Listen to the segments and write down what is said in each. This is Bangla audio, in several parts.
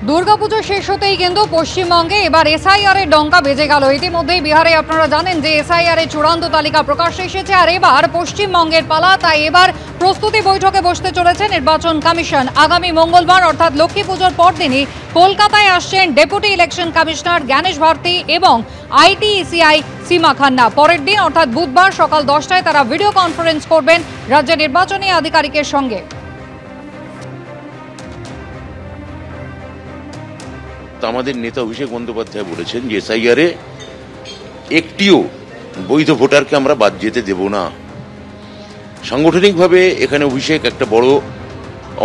দুর্গাপুজো শেষ হতেই কিন্তু পশ্চিমবঙ্গে এবার এসআইআর এর ডঙ্কা বেজে গেল। ইতিমধ্যেই বিহারে আপনারা জানেন যে এসআইআর এর চূড়ান্ত তালিকা প্রকাশ্যে এসেছে, আর এবার পশ্চিমবঙ্গের পালা। তাই এবার প্রস্তুতি বৈঠকে বসতে চলেছে নির্বাচন কমিশন। আগামী মঙ্গলবার অর্থাৎ লক্ষ্মী পুজোর পরদিনই কলকাতায় আসছেন deputy election commissioner Gyanesh Bharti এবং আইটিইসিআই সীমা খান্না। পরের দিন অর্থাৎ বুধবার সকাল 10টায় তারা ভিডিও কনফারেন্স করবেন রাজ্যের নির্বাচনী আধিকারিকের সঙ্গে। আমাদের নেতা অভিষেক বন্দ্যোপাধ্যায় বলেছেন যে এসআইআরে একটিও বৈধ ভোটারকে আমরা বাদ যেতে দেব না। সাংগঠনিকভাবে এখানে অভিষেক একটা বড়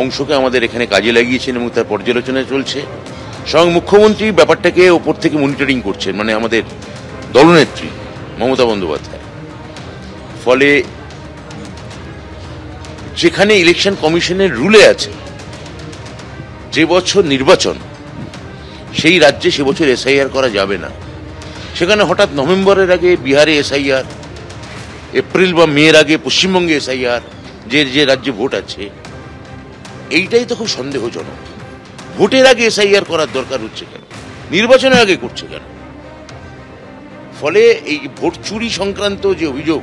অংশকে আমাদের এখানে কাজে লাগিয়েছেন এবং তার পর্যালোচনা চলছে। স্বয়ং মুখ্যমন্ত্রী ব্যাপারটাকে ওপর থেকে মনিটরিং করছেন, মানে আমাদের দলনেত্রী মমতা বন্দ্যোপাধ্যায়। ফলে যেখানে ইলেকশন কমিশনের রুলে আছে যে বছর নির্বাচন, সেই রাজ্যে সে বছর এসআইআর করা যাবে না। সেখানে হঠাৎ নভেম্বরের আগে বিহারে এসআইআর, এপ্রিল বা মের আগে পশ্চিমবঙ্গে এসআইআর, যে রাজ্যে ভোট আছে, এইটাই তো খুব সন্দেহজনক। ভোটের আগে এসআইআর করার দরকার হচ্ছে কেন, নির্বাচনের আগে করছে কেন? ফলে এই ভোট চুরি সংক্রান্ত যে অভিযোগ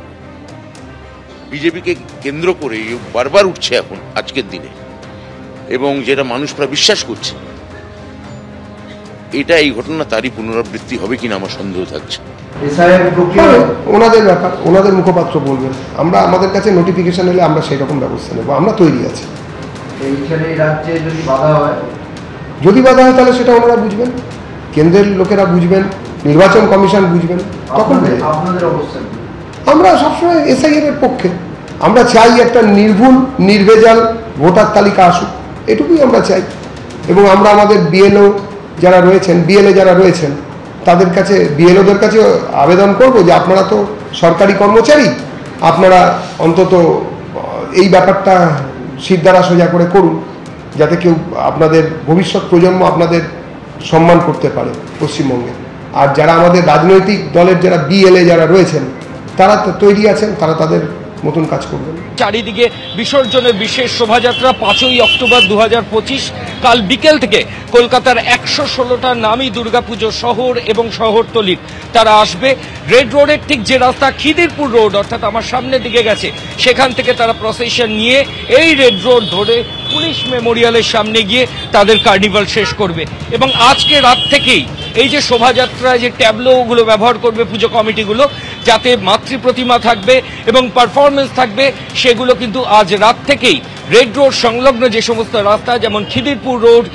বিজেপিকে কেন্দ্র করে বারবার উঠছে এখন আজকের দিনে, এবং যেটা মানুষ প্রায় বিশ্বাস করছে, এটা এই ঘটনা তারই পুনরাবৃত্তি হবে কিনা আমার সন্দেহ থাকছে। ওনাদের ব্যাপার, ওনাদের মুখপাত্র বলবেন। আমরা আমাদের কাছে নোটিফিকেশন এলে আমরা সেই রকম ব্যবস্থা নেব, আমরা তৈরি আছি। যদি বাধা হয় তাহলে সেটা ওনারা বুঝবেন, কেন্দ্রের লোকেরা বুঝবেন, নির্বাচন কমিশন বুঝবেন, তখন আমরা সবসময় এসআইআর এর পক্ষে। আমরা চাই একটা নির্ভুল নির্ভেজাল ভোটার তালিকা আসুক, এটুকুই আমরা চাই। এবং আমরা আমাদের বিএলও যারা রয়েছেন, বিএলএ যারা রয়েছেন, তাদের কাছে, বিএলওদের কাছে আবেদন করব যে আপনারা তো সরকারি কর্মচারী, আপনারা অন্তত এই ব্যাপারটা সিদ্ধারা সোজা করে করুন, যাতে কেউ আপনাদের ভবিষ্যৎ প্রজন্ম আপনাদের সম্মান করতে পারে পশ্চিমবঙ্গে। আর যারা আমাদের রাজনৈতিক দলের যারা বিএলএ যারা রয়েছেন, তারা তৈরি আছেন, তারা তাদের মতন কাজ করবেন। চারিদিকে বিসর্জনের বিশেষ শোভাযাত্রা 5ই অক্টোবর 2025 কাল বিকেল থেকে কলকাতার 116টা নামী দুর্গাপুজো শহর এবং শহরতলির তারা আসবে। রেড রোডের ঠিক যে রাস্তা খিদিরপুর রোড অর্থাৎ আমার সামনের দিকে গেছে, সেখান থেকে তারা প্রসেশন নিয়ে এই রেড রোড ধরে পুলিশ মেমোরিয়ালের সামনে গিয়ে তাদের কার্নিভাল শেষ করবে। এবং আজকে রাত থেকেই এই যে শোভাযাত্রায় যে ট্যাবলোগুলো ব্যবহার করবে পুজো কমিটিগুলো, যাতে মাতৃ প্রতিমা থাকবে এবং পারফরমেন্স থাকবে, সেগুলো কিন্তু আজ রাত থেকেই রেড রোড সংলগ্ন যে সমস্ত রাস্তা, যেমন খিদিরপুর রোড,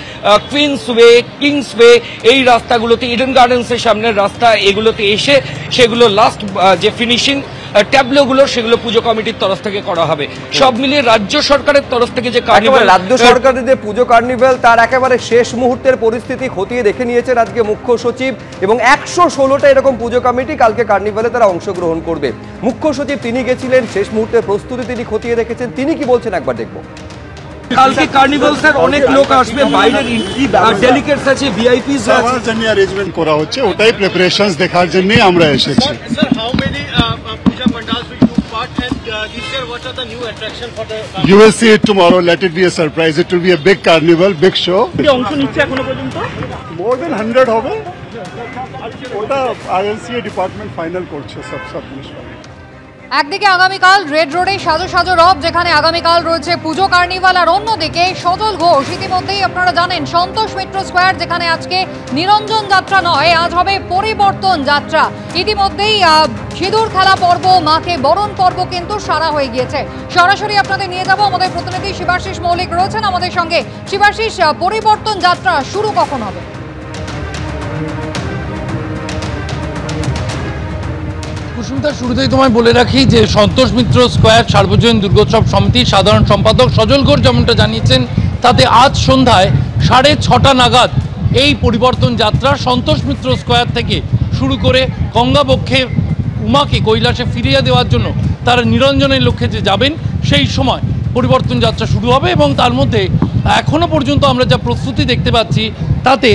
কুইন্সওয়ে, কিংসওয়ে, এই রাস্তাগুলোতে, ইডেন গার্ডেন্সের সামনের রাস্তা, এগুলোতে এসে সেগুলো লাস্ট যে ফিনিশিং ট্যাবলোগুলো, সেগুলো পুজো কমিটির তরফ থেকে করা হবে। সব মিলিয়ে রাজ্য সরকারের তরফ থেকে যে কার্নিভাল, রাজ্য সরকারের যে পুজো কার্নিভাল, তার একেবারে শেষ মুহূর্তের পরিস্থিতি খতিয়ে দেখে নিয়েছে আজকে মুখ্য সচিব, এবং 116টা এরকম পুজো কমিটি কালকে কার্নিভালে তারা অংশগ্রহণ করবে। মুখ্য সচিব তিনি গেছিলেন, শেষ মুহূর্তের প্রস্তুতি তিনি খতিয়ে দেখেছেন, তিনি কি বলছেন একবার দেখবো। কালকে কার্নিভাল স্যার অনেক লোক আসবে, বাইরের ডেলিগেটস আছে, ভিআইপিস আছে, জন্য অ্যারেঞ্জমেন্ট করা হচ্ছে, ওটাই প্রিপারেশনস দেখার জন্য আমরা এসেছি। You will see it tomorrow. Let it be a surprise. It will be a big carnival, big show. More than 100 হবে। ওটা ILCA ডিপার্টমেন্ট ফাইনাল করছে সব জিনিস। একদিকে আগামীকাল রেড রোডে সাজো সাজো রব, যেখানে আগামীকাল রয়েছে পুজো কার্নিভাল, আর অন্যদিকে সজল ঘোষ, ইতিমধ্যেই আপনারা জানেন সন্তোষ মিত্র স্কোয়ার, যেখানে আজকে নিরঞ্জন যাত্রা নয়, আজ হবে পরিবর্তন যাত্রা। ইতিমধ্যেই সিঁদুর খেলা পর্ব, মাকে বরণ পর্ব কিন্তু সারা হয়ে গিয়েছে। সরাসরি আপনাদের নিয়ে যাব, আমাদের প্রতিনিধি শিবাশিস মৌলিক রয়েছেন আমাদের সঙ্গে। শিবাশিস, পরিবর্তন যাত্রা শুরু কখন হবে? কুসুমিতা, শুরুতেই তোমায় বলে রাখি যে সন্তোষ মিত্র স্কোয়ার সার্বজনীন দুর্গোৎসব সমিতির সাধারণ সম্পাদক সজল ঘোষ যেমনটা জানিয়েছেন, তাতে আজ সন্ধ্যায় 6:30 নাগাদ এই পরিবর্তন যাত্রা সন্তোষ মিত্র স্কোয়ার থেকে শুরু করে গঙ্গাবক্ষে উমাকে কৈলাসে ফিরিয়ে দেওয়ার জন্য তারা নিরঞ্জনের লক্ষ্যে যে যাবেন, সেই সময় পরিবর্তন যাত্রা শুরু হবে এবং তার মধ্যে এখনো পর্যন্ত আমরা যা প্রস্তুতি দেখতে পাচ্ছি তাতে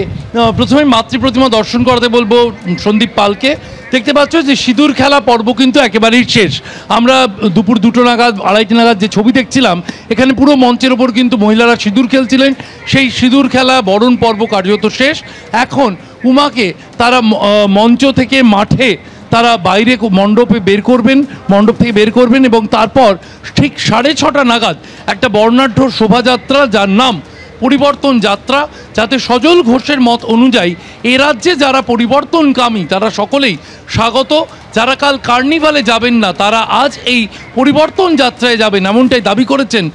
প্রথমে মাতৃ প্রতিমা দর্শন করাতে বলবো সন্দীপ পালকে। দেখতে পাচ্ছ যে সিঁদুর খেলা পর্ব কিন্তু একেবারেই শেষ। আমরা দুপুর 2টো নাগাদ 2:30 নাগাদ যে ছবি দেখছিলাম, এখানে পুরো মঞ্চের ওপর কিন্তু মহিলারা সিঁদুর খেলছিলেন। সেই সিঁদুর খেলা বরণ পর্ব কার্যত শেষ। এখন উমাকে তারা মঞ্চ থেকে মাঠে তারা বাইরে মণ্ডপে বের করবেন, মণ্ডপ থেকে বের করবেন এবং তারপর ঠিক 6:30 নাগাদ একটা বর্ণাঢ্য শোভাযাত্রা, যার নাম পরিবর্তন যাত্রা, যাতে সজল ঘোষের মত অনুযায়ী এ রাজ্যে যারা পরিবর্তনকামী তারা সকলেই স্বাগত। যারা কাল কার্নিভালে যাবেন না তারা আজ এই পরিবর্তন যাত্রায় যাবেন, এমনটাই দাবি করেছেন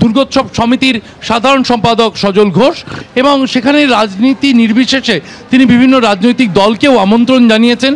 দুর্গোৎসব সমিতির সাধারণ সম্পাদক সজল ঘোষ। এবং সেখানে রাজনীতি নির্বিশেষে তিনি বিভিন্ন রাজনৈতিক দলকেও আমন্ত্রণ জানিয়েছেন।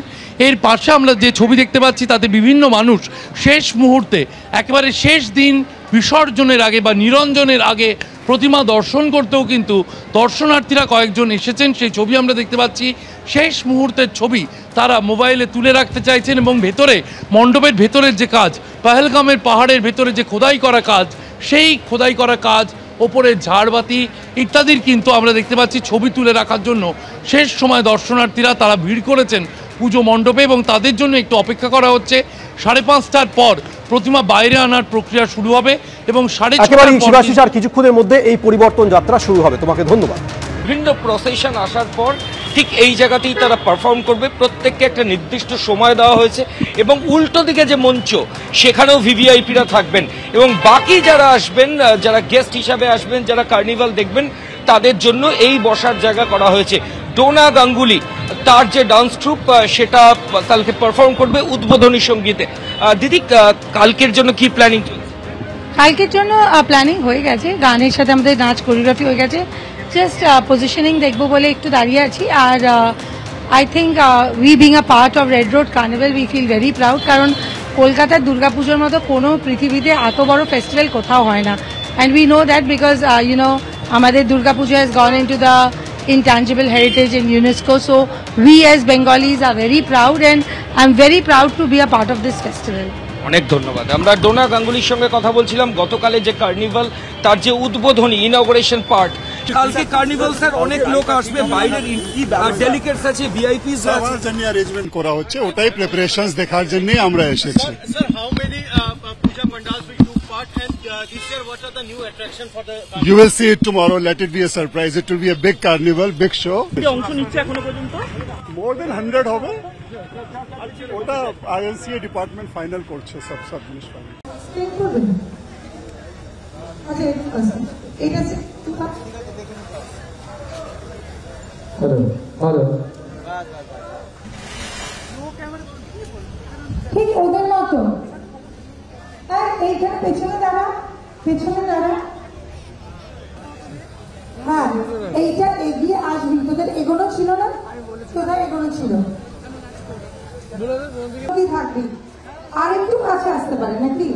এর পাশে আমরা যে ছবি দেখতে পাচ্ছি তাতে বিভিন্ন মানুষ শেষ মুহূর্তে একেবারে শেষ দিন বিসর্জনের আগে বা নিরঞ্জনের আগে প্রতিমা দর্শন করতেও কিন্তু দর্শনার্থীরা কয়েকজন এসেছেন। সেই ছবি আমরা দেখতে পাচ্ছি, শেষ মুহূর্তের ছবি তারা মোবাইলে তুলে রাখতে চাইছেন এবং ভেতরে মণ্ডপের ভেতরের যে কাজ, পহেলগামের পাহাড়ের ভেতরে যে খোদাই করা কাজ, সেই খোদাই করা কাজ, ওপরে ঝাড়বাতি ইত্যাদির কিন্তু আমরা দেখতে পাচ্ছি ছবি তুলে রাখার জন্য শেষ সময় দর্শনার্থীরা তারা ভিড় করেছেন পুজো মণ্ডপে এবং তাদের জন্য একটু অপেক্ষা করা হচ্ছে। 5:30টার পর প্রতিমা বাইরে আনার প্রক্রিয়া শুরু হবে এবং 6:30 আর কিছুক্ষণের মধ্যে এই পরিবর্তন যাত্রা শুরু হবে। তোমাকে ধন্যবাদ। বিভিন্ন প্রসেশন আসার পর ঠিক এই জায়গাতেই তারা পারফর্ম করবে। প্রত্যেককে একটা নির্দিষ্ট সময় দেওয়া হয়েছে এবং উল্টো দিকে যে মঞ্চ সেখানেও ভিভিআইপিরা থাকবেন এবং বাকি যারা আসবেন, যারা গেস্ট হিসাবে আসবেন, যারা কার্নিভাল দেখবেন, তাদের জন্য এই বসার জায়গা করা হয়েছে। ডোনা গাঙ্গুলি তার যে ডান্স ট্রুপ সেটা কালকে পারফর্ম করবে উদ্বোধনী সঙ্গীতে। দিদি, কালকের জন্য কি প্ল্যানিং? কালকের জন্য প্ল্যানিং হয়ে গেছে, গানের সাথে আমাদের নাচ কোরিওগ্রাফি হয়ে গেছে, জাস্ট পজিশনিং দেখবো বলে একটু দাঁড়িয়ে আছি। আর I think we being a part of Red Road carnival we feel very proud, কারণ কলকাতার দুর্গাপুজোর মতো কোনো পৃথিবীতে এত বড় ফেস্টিভ্যাল কোথাও হয় না। And we know that because আমাদের Durga Puja has gone into the intangible heritage in UNESCO, so we as Bengalis are very proud and I'm very proud to be a part of this festival. অনেক ধন্যবাদ। আমরা ডোনা গাঙ্গুলির সঙ্গে কথা বলছিলাম। গতকালে যে কার্নিভাল তার যে উদ্বোধনী ইনঅগারেশন পার্ট, কালকে কার্নিভাল স্যার অনেক লোক আসবে, বাইরের ডেলিগেটস আছে, ভিআইপিস আছে, সবার জন্য অ্যারেঞ্জমেন্ট করা হচ্ছে, ওটাই প্রিপারেশনস দেখার জন্য আমরা এসেছি। Sir, how many puja pandals will took part and this year what are the new attraction for the carnival? You will see it tomorrow. Let it be a surprise. It will be a big carnival, big show. অংশ নিচ্ছে এখনো পর্যন্ত More than 100 হবে। ওটা আইএলসিএ ডিপার্টমেন্ট ফাইনাল করছে, সব জিনিস ফাইনাল। ঠিক ওদের মতো। আর এইখানে পেছনে দাঁড়া, পেছনে দাঁড়া। হ্যাঁ, এইটা এগিয়ে আসবি, তোদের এগোনো ছিল না, কোথায় এগোনো ছিল, থাকবি আর একটু কাছে আসতে পারে নাকি?